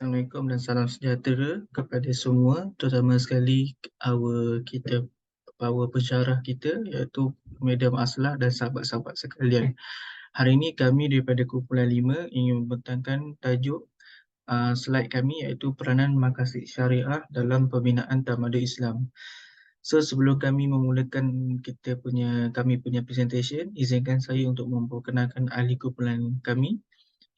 Assalamualaikum dan salam sejahtera kepada semua, terutama sekali para pensyarah kita iaitu Madam Aslah dan sahabat-sahabat sekalian. Hari ini kami daripada Kumpulan 5 ingin membentangkan tajuk slide kami iaitu peranan Maqasid Syariah dalam pembinaan tamadun Islam. So sebelum kami memulakan kami punya presentation, izinkan saya untuk memperkenalkan ahli kumpulan kami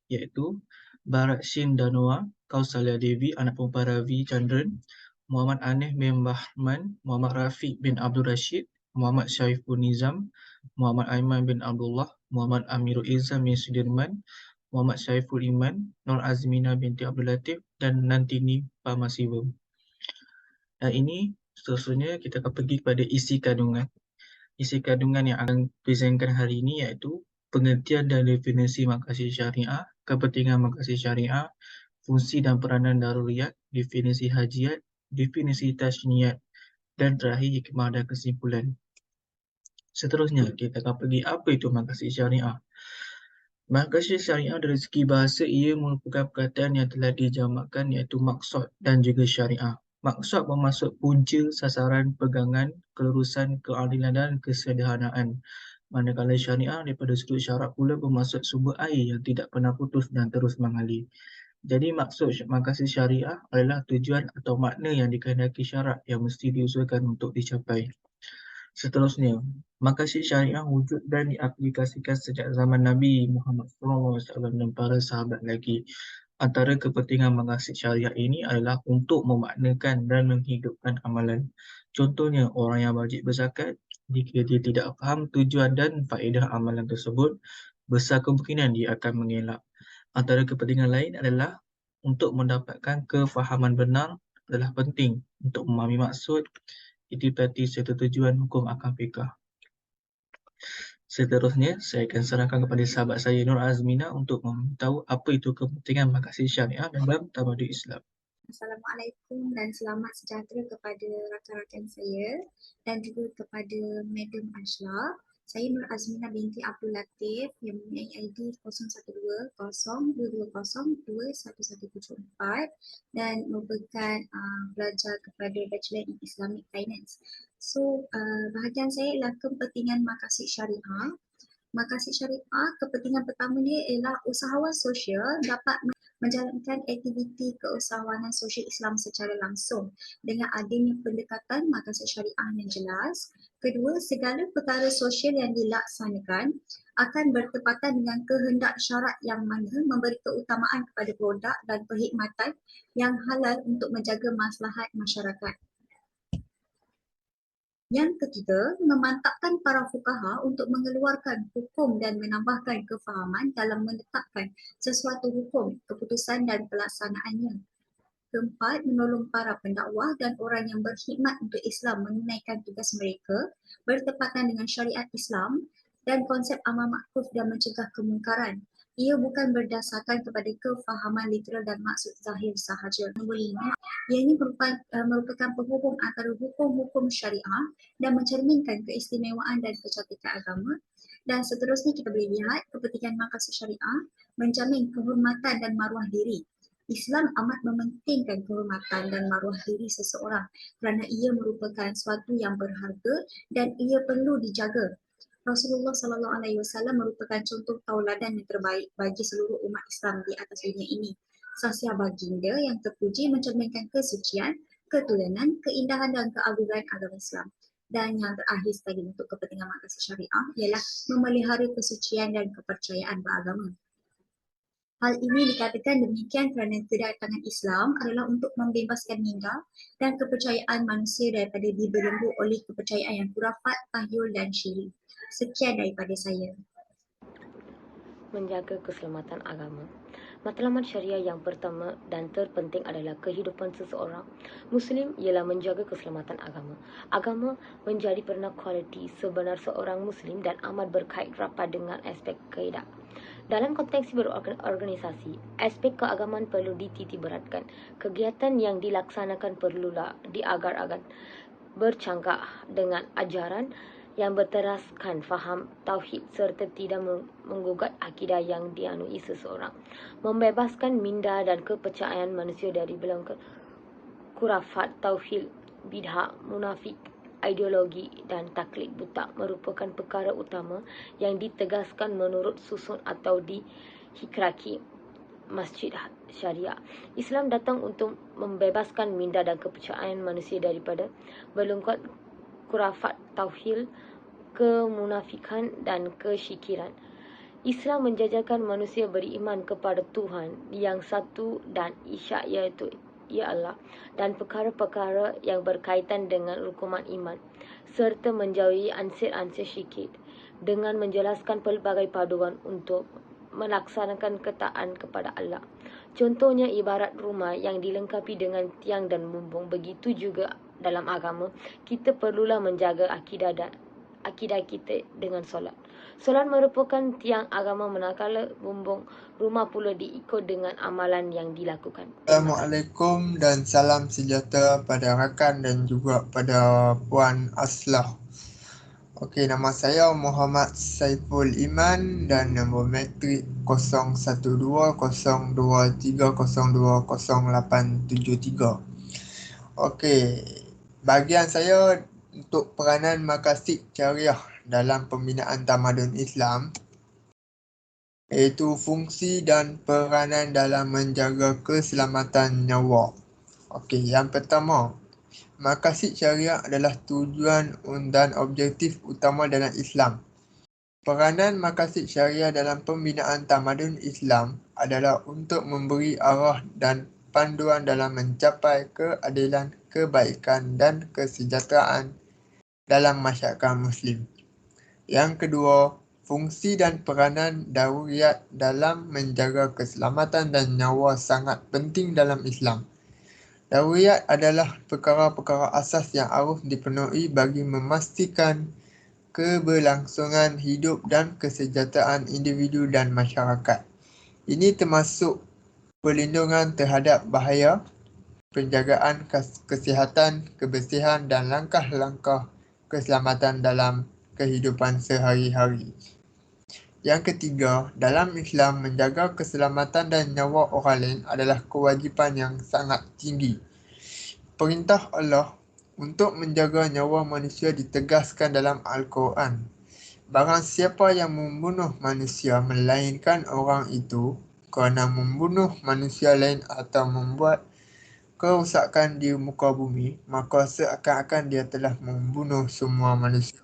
iaitu Barat Shin Danwa, Kausalia Devi, anak perempuan Ravi Chandran, Muhammad Anif bin Bahman, Muhammad Rafiq bin Abdul Rashid, Muhammad Syaiful Nizam, Muhammad Aiman bin Abdullah, Muhammad Amirul Izzam bin Sudirman, Muhammad Syaiful Iman, Nur Azmina binti Abdul Latif dan Nantini Pamasiva. Dan ini seterusnya kita akan pergi kepada isi kandungan. Isi kandungan yang akan presentkan hari ini iaitu pengertian dan definisi maqasid syariah, kepentingan maqasid syariah, fungsi dan peranan daruriyat, definisi hajiat, definisi tasniat, dan terakhir hikmah dan kesimpulan. Seterusnya, kita akan pergi apa itu maqasid syariah. Maqasid syariah dari segi bahasa ia merupakan perkataan yang telah dijamakkan iaitu maksud dan juga syariah. Maksud bermaksud punca, sasaran, pegangan, kelurusan, keadilan dan kesederhanaan. Manakala syariah daripada sudut syarak pula bermaksud sumber air yang tidak pernah putus dan terus mengalir. Jadi maksud maqasid syariah adalah tujuan atau makna yang dikehendaki syarak yang mesti diusahakan untuk dicapai. Seterusnya, maqasid syariah wujud dan diaplikasikan sejak zaman Nabi Muhammad SAW dan para sahabat lagi. Antara kepentingan maqasid syariah ini adalah untuk memaknakan dan menghidupkan amalan. Contohnya, orang yang wajib berzakat, jika dia tidak faham tujuan dan faedah amalan tersebut, besar kemungkinan dia akan mengelak. Antara kepentingan lain adalah untuk mendapatkan kefahaman benar adalah penting untuk memahami maksud, itibati serta tujuan hukum akam fiqh. Seterusnya, saya akan serahkan kepada sahabat saya Nur Azmina untuk memberitahu apa itu kepentingan maqasid syariah dalam tamadun Islam. Assalamualaikum dan selamat sejahtera kepada rakan-rakan saya dan juga kepada Madam Ashla. Saya Nur Azmina binti Abdul Latif yang mempunyai ID 012-0202-1174 dan merupakan pelajar kepada Bachelor in Islamic Finance. So, bahagian saya ialah kepentingan maqasid syariah. Maqasid syariah, kepentingan pertama dia ialah usahawan sosial dapat menjalankan aktiviti keusahawanan sosial Islam secara langsung dengan adanya pendekatan maqasid syariah yang jelas. Kedua, segala perkara sosial yang dilaksanakan akan bertepatan dengan kehendak syarak yang mana memberi keutamaan kepada produk dan perkhidmatan yang halal untuk menjaga maslahat masyarakat. Yang ketiga, memantapkan para fuqaha untuk mengeluarkan hukum dan menambahkan kefahaman dalam menetapkan sesuatu hukum, keputusan dan pelaksanaannya. Keempat, menolong para pendakwah dan orang yang berkhidmat untuk Islam menunaikan tugas mereka bertepatan dengan syariat Islam dan konsep amal ma'ruf dan mencegah kemungkaran. Ia bukan berdasarkan kepada kefahaman literal dan maksud zahir sahaja. Nombor 5, ianya merupakan penghubung antara hukum-hukum syariah dan mencerminkan keistimewaan dan kecantikan agama. Dan seterusnya kita boleh lihat kepentingan maqasid syariah menjamin kehormatan dan maruah diri. Islam amat mementingkan kehormatan dan maruah diri seseorang kerana ia merupakan sesuatu yang berharga dan ia perlu dijaga. Rasulullah SAW merupakan contoh tauladan yang terbaik bagi seluruh umat Islam di atas dunia ini. Sasiah baginda yang terpuji mencerminkan kesucian, keturunan, keindahan dan keagungan agama Islam. Dan yang terakhir sekali untuk kepentingan maqasid syariah ialah memelihara kesucian dan kepercayaan beragama. Hal ini dikatakan demikian kerana kedatangan Islam adalah untuk membebaskan minda dan kepercayaan manusia daripada dibelenggu oleh kepercayaan yang khurafat, tahyul dan syirik. Sekian daripada saya. Menjaga keselamatan agama. Matlamat syariah yang pertama dan terpenting adalah kehidupan seseorang Muslim ialah menjaga keselamatan agama. Agama menjadi peranan kualiti sebenar seorang Muslim dan amat berkait rapat dengan aspek kaidah. Dalam konteks berorganisasi, aspek keagamaan perlu dititiberatkan. Kegiatan yang dilaksanakan perlulah diagar-agar bercanggah dengan ajaran yang berteraskan faham tauhid serta tidak menggugat akidah yang dianui seseorang, membebaskan minda dan kepercayaan manusia dari belenggu kurafat, tauhid, bid'ah, munafik, ideologi dan taklid buta merupakan perkara utama yang ditegaskan menurut susun atau dihikraki Masjid Syariah. Islam datang untuk membebaskan minda dan kepercayaan manusia daripada belenggu kurafat, tauhid, kemunafikan dan kesyikiran. Islam menjajarkan manusia beriman kepada Tuhan yang satu dan isyak, iaitu Ya Allah, dan perkara-perkara yang berkaitan dengan rukunan iman, serta menjauhi ansir-ansir syirik dengan menjelaskan pelbagai paduan untuk melaksanakan ketaatan kepada Allah. Contohnya ibarat rumah yang dilengkapi dengan tiang dan bumbung. Begitu juga dalam agama, kita perlulah menjaga akidah kita dengan solat. Solat merupakan tiang agama, manakala bumbung rumah pula diikut dengan amalan yang dilakukan. Assalamualaikum dan salam sejahtera pada rakan dan juga pada Puan Aslah. Okey, nama saya Muhammad Saiful Iman dan nombor matrik 012023020873. Okey, bahagian saya untuk peranan makasih syariah dalam pembinaan tamadun Islam, iaitu fungsi dan peranan dalam menjaga keselamatan nyawa. Okey, yang pertama, maqasid syariah adalah tujuan dan objektif utama dalam Islam. Peranan maqasid syariah dalam pembinaan tamadun Islam adalah untuk memberi arah dan panduan dalam mencapai keadilan, kebaikan dan kesejahteraan dalam masyarakat Muslim. Yang kedua, fungsi dan peranan daruriyat dalam menjaga keselamatan dan nyawa sangat penting dalam Islam. Daruriyat adalah perkara-perkara asas yang harus dipenuhi bagi memastikan keberlangsungan hidup dan kesejahteraan individu dan masyarakat. Ini termasuk perlindungan terhadap bahaya, penjagaan kesihatan, kebersihan dan langkah-langkah keselamatan dalam kehidupan sehari-hari. Yang ketiga, dalam Islam, menjaga keselamatan dan nyawa orang lain adalah kewajipan yang sangat tinggi. Perintah Allah untuk menjaga nyawa manusia ditegaskan dalam Al-Quran. Barang siapa yang membunuh manusia melainkan orang itu kerana membunuh manusia lain atau membuat kerusakan di muka bumi, maka seakan-akan dia telah membunuh semua manusia.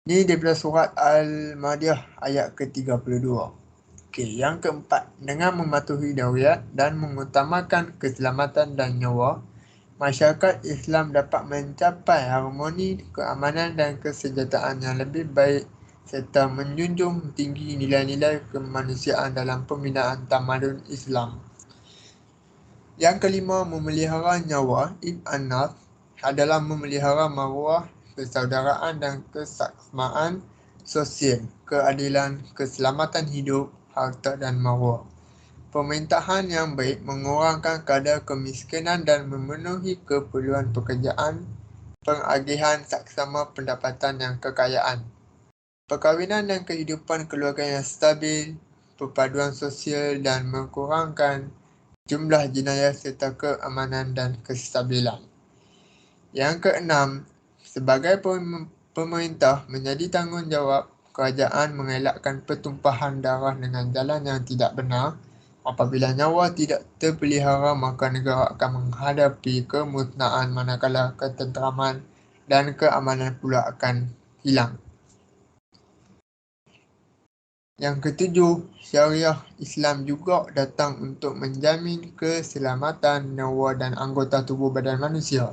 Ini daripada surat Al-Ma'idah ayat ke-32. Okey, yang keempat, dengan mematuhi daruriyat dan mengutamakan keselamatan dan nyawa, masyarakat Islam dapat mencapai harmoni, keamanan dan kesejahteraan yang lebih baik serta menjunjung tinggi nilai-nilai kemanusiaan dalam pembinaan tamadun Islam. Yang kelima, memelihara nyawa, An-Nas, adalah memelihara maruah, persaudaraan dan kesaksmaan sosial, keadilan, keselamatan hidup, harta dan maruah. Pemerintahan yang baik mengurangkan kadar kemiskinan dan memenuhi keperluan pekerjaan, pengagihan saksama pendapatan dan kekayaan. Perkahwinan dan kehidupan keluarga yang stabil, perpaduan sosial dan mengurangkan jumlah jenayah serta keamanan dan kestabilan. Yang keenam, sebagai pemerintah menjadi tanggungjawab kerajaan mengelakkan pertumpahan darah dengan jalan yang tidak benar. Apabila nyawa tidak terpelihara, maka negara akan menghadapi kemusnahan manakala ketenteraman dan keamanan pula akan hilang. Yang ketujuh, syariah Islam juga datang untuk menjamin keselamatan nyawa dan anggota tubuh badan manusia.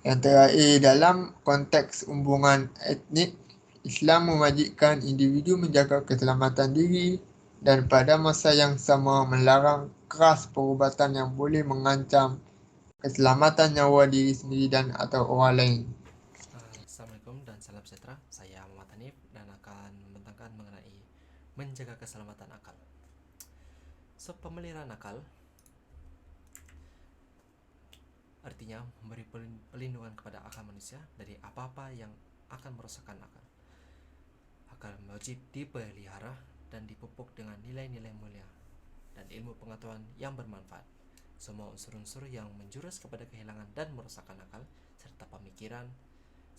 Yang terakhir, dalam konteks hubungan etnik, Islam mewajibkan individu menjaga keselamatan diri dan pada masa yang sama melarang keras perubatan yang boleh mengancam keselamatan nyawa diri sendiri dan atau orang lain. Assalamualaikum dan salam sejahtera. Saya Muhammad Hanif dan akan membentangkan mengenai menjaga keselamatan akal. Pemeliharaan akal artinya memberi perlindungan kepada akal manusia dari apa-apa yang akan merosakkan akal. Akal wajib dipelihara dan dipupuk dengan nilai-nilai mulia dan ilmu pengetahuan yang bermanfaat. Semua unsur-unsur yang menjurus kepada kehilangan dan merosakkan akal serta pemikiran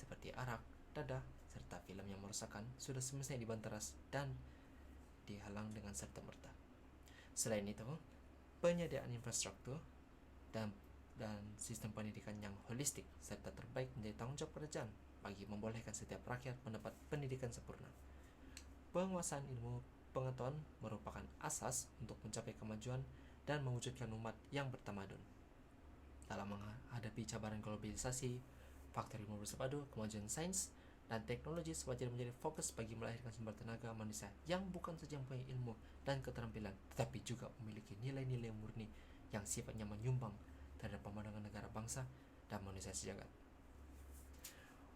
seperti arak, dadah, serta film yang merosakkan sudah semestinya dibanteras dan dihalang dengan serta-merta. Selain itu, penyediaan infrastruktur dan sistem pendidikan yang holistik serta terbaik menjadi tanggung jawab kerajaan bagi membolehkan setiap rakyat mendapat pendidikan sempurna. Penguasaan ilmu pengetahuan merupakan asas untuk mencapai kemajuan dan mewujudkan umat yang bertamadun. Dalam menghadapi cabaran globalisasi, faktor ilmu bersepadu, kemajuan sains dan teknologi sewajarnya menjadi fokus bagi melahirkan sumber tenaga manusia yang bukan saja mempunyai ilmu dan keterampilan, tetapi juga memiliki nilai-nilai murni yang sifatnya menyumbang terhadap pemandangan negara bangsa dan manusia sejagat.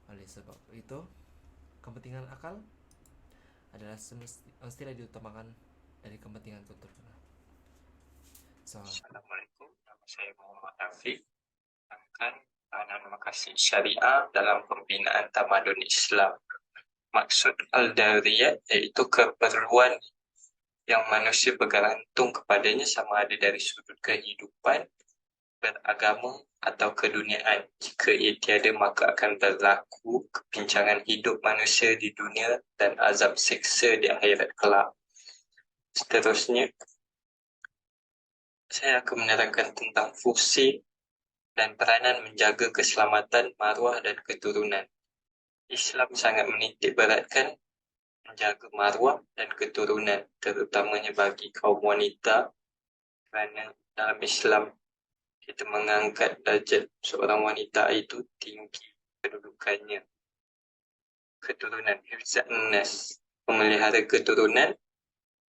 Oleh sebab itu, kepentingan akal adalah semestinya diutamakan dari kepentingan keturunan. Assalamualaikum, nama saya Muhammad Rafiq. Akan peranan makasih syariah dalam pembinaan tamadun Islam. Maksud al-daruriyat iaitu keperluan yang manusia bergantung kepadanya sama ada dari sudut kehidupan, beragama atau keduniaan. Jika ia tiada, maka akan berlaku kepincangan hidup manusia di dunia dan azab seksa di akhirat kelak. Seterusnya, saya akan menerangkan tentang fungsi dan peranan menjaga keselamatan maruah dan keturunan. Islam sangat menitik beratkan menjaga maruah dan keturunan, terutamanya bagi kaum wanita, kerana dalam Islam kita mengangkat darjat seorang wanita itu tinggi kedudukannya. Keturunan, hifzan nas, memelihara keturunan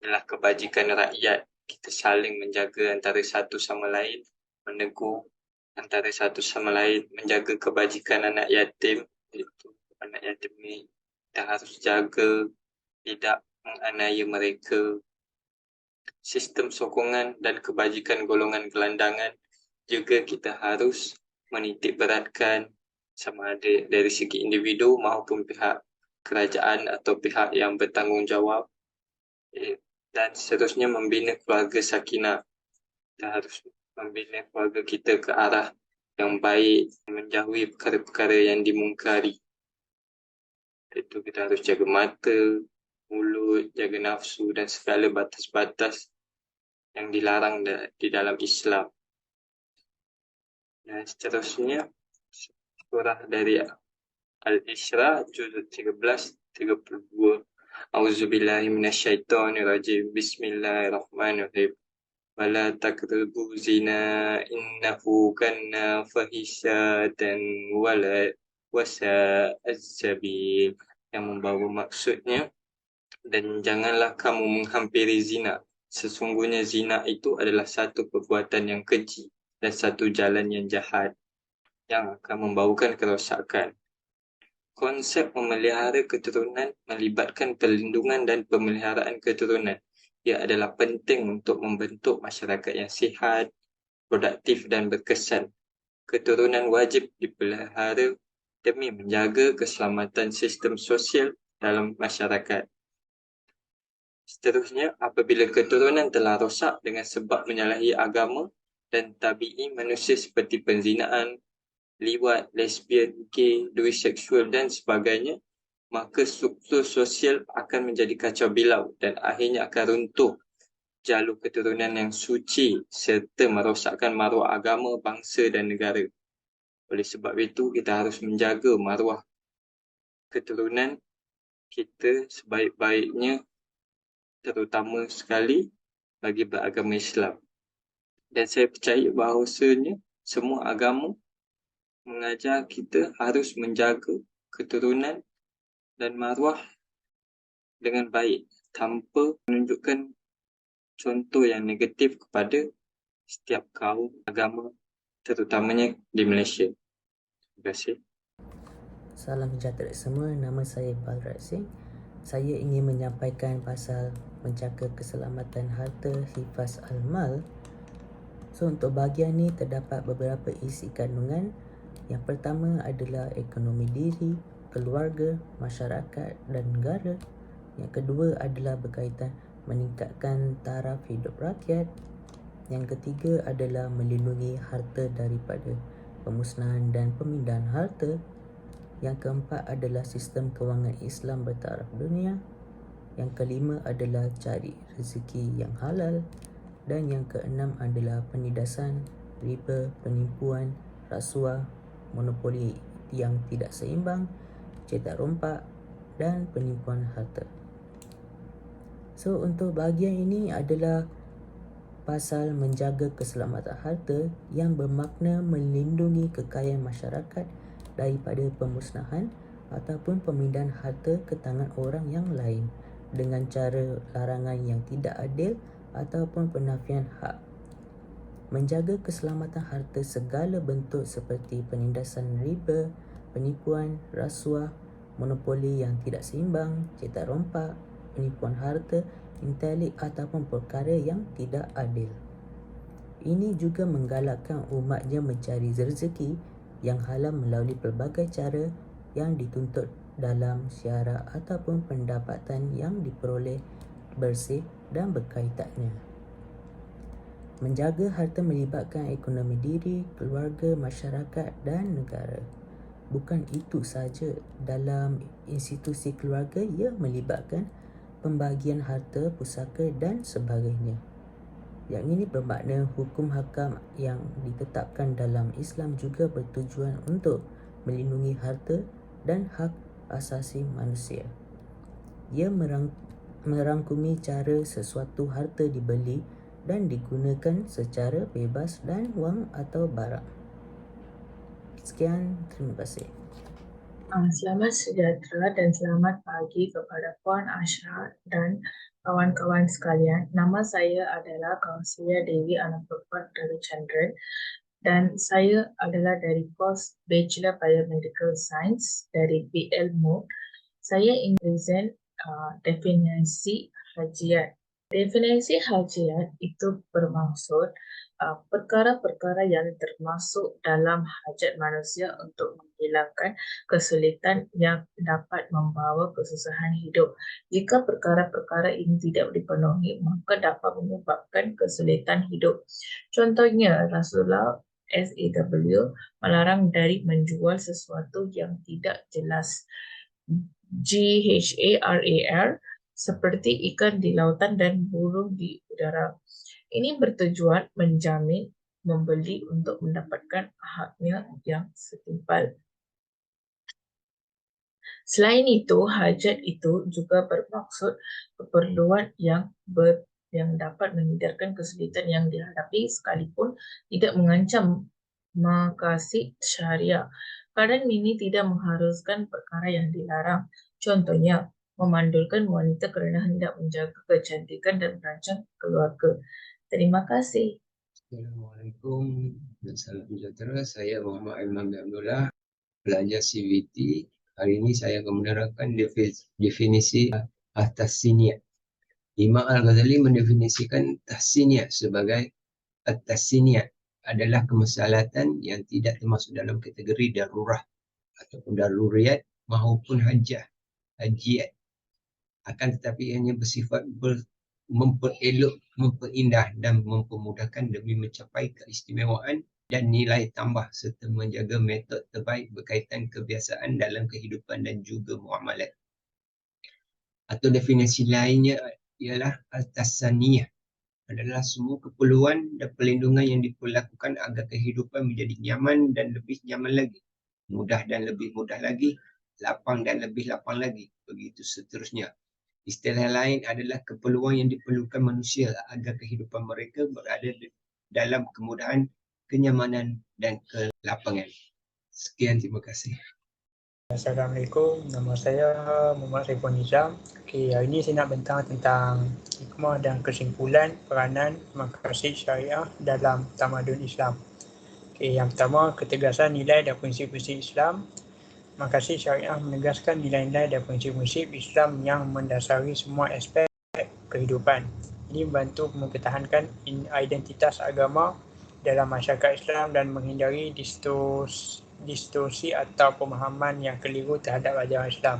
adalah kebajikan rakyat. Kita saling menjaga antara satu sama lain, menegur antara satu sama lain, menjaga kebajikan anak yatim. Itu anak yatim ni kita harus jaga, tidak menganiaya mereka. Sistem sokongan dan kebajikan golongan gelandangan juga kita harus menitik beratkan, sama ada dari segi individu maupun pihak kerajaan atau pihak yang bertanggungjawab. Dan seterusnya membina keluarga sakinah. Kita harus membina keluarga kita ke arah yang baik, menjauhi perkara-perkara yang dimungkari. Itu kita harus jaga mata, mulut, jaga nafsu dan segala batas-batas yang dilarang di dalam Islam. Dan seterusnya, surah dari Al-Isra, juz 13-32. A'udzubillahi minasyaitonirrajim. Bismillahirrahmanirrahim. Wala taqrabu zina innahu kana fahisatan wala wasa'az sabil. Yang membawa maksudnya, dan janganlah kamu menghampiri zina. Sesungguhnya zina itu adalah satu perbuatan yang keji dan satu jalan yang jahat yang akan membawakan kerosakan. Konsep memelihara keturunan melibatkan perlindungan dan pemeliharaan keturunan. Ia adalah penting untuk membentuk masyarakat yang sihat, produktif dan berkesan. Keturunan wajib dipelihara demi menjaga keselamatan sistem sosial dalam masyarakat. Seterusnya, apabila keturunan telah rosak dengan sebab menyalahi agama dan tabi'i manusia seperti penzinaan, liwat, lesbian, gay, dui seksual dan sebagainya, maka struktur sosial akan menjadi kacau bilau dan akhirnya akan runtuh jalur keturunan yang suci serta merosakkan maruah agama, bangsa dan negara. Oleh sebab itu, kita harus menjaga maruah keturunan kita sebaik-baiknya, terutama sekali bagi beragama Islam. Dan saya percaya bahawasanya semua agama mengajar kita harus menjaga keturunan dan maruah dengan baik tanpa menunjukkan contoh yang negatif kepada setiap kaum agama, terutamanya di Malaysia. Terima kasih. Salam sejahtera semua, nama saya Balraj Singh. Saya ingin menyampaikan pasal menjaga keselamatan harta hifaz al-mal. So untuk bahagian ni terdapat beberapa isi kandungan. Yang pertama adalah ekonomi diri, keluarga, masyarakat dan negara. Yang kedua adalah berkaitan meningkatkan taraf hidup rakyat. Yang ketiga adalah melindungi harta daripada pemusnahan dan pemindahan harta. Yang keempat adalah sistem kewangan Islam bertaraf dunia. Yang kelima adalah cari rezeki yang halal. Dan yang keenam adalah penindasan riba, penipuan, rasuah, monopoli yang tidak seimbang, cetak rompak dan penipuan harta. So untuk bahagian ini adalah pasal menjaga keselamatan harta yang bermakna melindungi kekayaan masyarakat daripada pemusnahan ataupun pemindahan harta ke tangan orang yang lain dengan cara larangan yang tidak adil ataupun penafian hak. Menjaga keselamatan harta segala bentuk seperti penindasan riba, penipuan, rasuah, monopoli yang tidak seimbang, cetak rompak, penipuan harta, intelik ataupun perkara yang tidak adil. Ini juga menggalakkan umatnya mencari rezeki yang halal melalui pelbagai cara yang dituntut dalam syiarah ataupun pendapatan yang diperoleh bersih dan berkaitannya. Menjaga harta melibatkan ekonomi diri, keluarga, masyarakat dan negara. Bukan itu sahaja, dalam institusi keluarga ia melibatkan pembagian harta, pusaka dan sebagainya. Yang ini bermakna hukum hakam yang ditetapkan dalam Islam juga bertujuan untuk melindungi harta dan hak asasi manusia. Ia merangkumi cara sesuatu harta dibeli dan digunakan secara bebas dan wang atau barang. Sekian, terima kasih. Selamat sejahtera dan selamat pagi kepada Puan Asha dan kawan-kawan sekalian. Nama saya adalah Kaunselor Dewi Anapurwan Ravichandran dan saya adalah dari kos Bachelor Biomedical Science dari BL-MUD. Saya ingin present definisi hajiat. Definisi hajiat itu bermaksud perkara-perkara yang termasuk dalam hajat manusia untuk menghilangkan kesulitan yang dapat membawa kesusahan hidup. Jika perkara-perkara ini tidak dipenuhi, maka dapat menyebabkan kesulitan hidup. Contohnya, Rasulullah SAW melarang dari menjual sesuatu yang tidak jelas. GHARAR seperti ikan di lautan dan burung di udara. Ini bertujuan menjamin membeli untuk mendapatkan haknya yang setimpal. Selain itu, hajat itu juga bermaksud keperluan yang dapat menghindarkan kesulitan yang dihadapi sekalipun tidak mengancam maqasid syariah. Keadaan ini tidak mengharuskan perkara yang dilarang. Contohnya, memandulkan wanita kerana hendak menjaga kecantikan dan merancang keluarga. Terima kasih. Assalamualaikum dan salam sejahtera. Saya Muhammad Imam Abdullah, pelajar CVT. Hari ini saya akan menerangkan definisi at-tahsiniyah. Imam Al-Ghazali mendefinisikan tahsiniyah sebagai at-tahsiniyah adalah kemaslahatan yang tidak termasuk dalam kategori darurah ataupun daruriyat maupun hajiat, akan tetapi hanya bersifat memperelok, memperindah dan mempermudahkan demi mencapai keistimewaan dan nilai tambah serta menjaga metod terbaik berkaitan kebiasaan dalam kehidupan dan juga muamalat. Atau definisi lainnya ialah al-tahsaniyah adalah semua keperluan dan perlindungan yang diperlakukan agar kehidupan menjadi nyaman dan lebih nyaman lagi, mudah dan lebih mudah lagi, lapang dan lebih lapang lagi, begitu seterusnya. Istilah lain adalah keperluan yang diperlukan manusia agar kehidupan mereka berada dalam kemudahan, kenyamanan dan kelapangan. Sekian, terima kasih. Assalamualaikum, nama saya Muhammad Saiful Nizam. Hari ini saya nak bentang tentang hikmah dan kesimpulan peranan maqasid syariah dalam tamadun Islam. Yang pertama, ketegasan nilai dan prinsip-prinsip Islam. Maqasid syariah menegaskan nilai-nilai dan prinsip-prinsip Islam yang mendasari semua aspek kehidupan. Ini membantu mempertahankan identitas agama dalam masyarakat Islam dan menghindari distorsi atau pemahaman yang keliru terhadap ajaran Islam.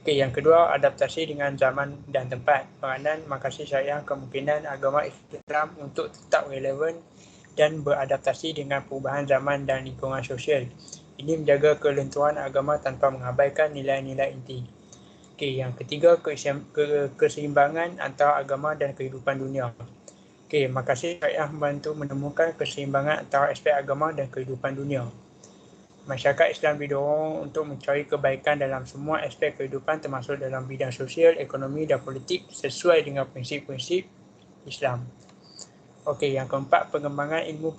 Yang kedua, adaptasi dengan zaman dan tempat. Peranan makasih syariah kemungkinan agama Islam untuk tetap relevan dan beradaptasi dengan perubahan zaman dan lingkungan sosial. Ini menjaga kelenturan agama tanpa mengabaikan nilai-nilai inti. Yang ketiga, keseimbangan antara agama dan kehidupan dunia. Makasih syariah membantu menemukan keseimbangan antara aspek agama dan kehidupan dunia. Masyarakat Islam didorong untuk mencari kebaikan dalam semua aspek kehidupan termasuk dalam bidang sosial, ekonomi dan politik sesuai dengan prinsip-prinsip Islam. Yang keempat, pengembangan ilmu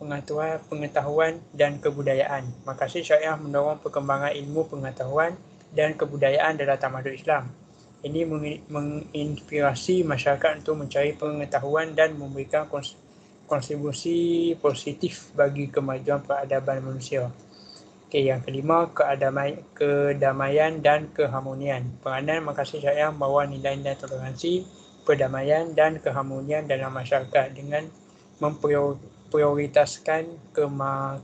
pengetahuan dan kebudayaan. Makasih syariah mendorong perkembangan ilmu pengetahuan dan kebudayaan dalam tamadun Islam. Ini menginspirasi masyarakat untuk mencari pengetahuan dan memberikan kontribusi positif bagi kemajuan peradaban manusia. Yang kelima, kedamaian dan keharmonian. Peranan makasih syariah membawa nilai-nilai toleransi, perdamaian dan keharmonian dalam masyarakat dengan memprioritaskan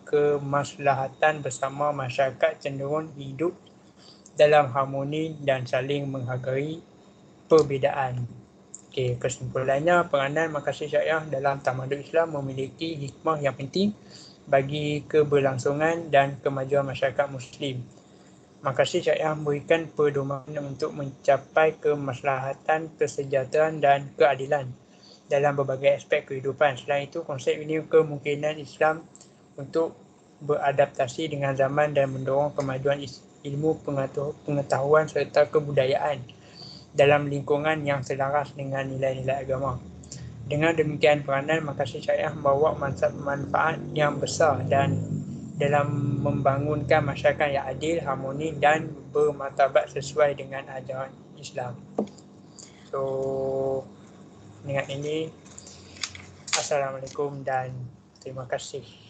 kemaslahatan bersama. Masyarakat cenderung hidup dalam harmoni dan saling menghargai perbezaan. Kesimpulannya, peranan makasih syariah dalam tamadun Islam memiliki hikmah yang penting bagi keberlangsungan dan kemajuan masyarakat Muslim. Makasih syariah memberikan pedoman untuk mencapai kemaslahatan, kesejahteraan dan keadilan dalam berbagai aspek kehidupan. Selain itu, konsep ini kemungkinan Islam untuk beradaptasi dengan zaman dan mendorong kemajuan ilmu pengetahuan serta kebudayaan dalam lingkungan yang selaras dengan nilai-nilai agama. Dengan demikian, peranan makasih syariah membawa manfaat yang besar dan dalam membangunkan masyarakat yang adil, harmoni dan bermartabat sesuai dengan ajaran Islam. Dengan ini, Assalamualaikum dan terima kasih.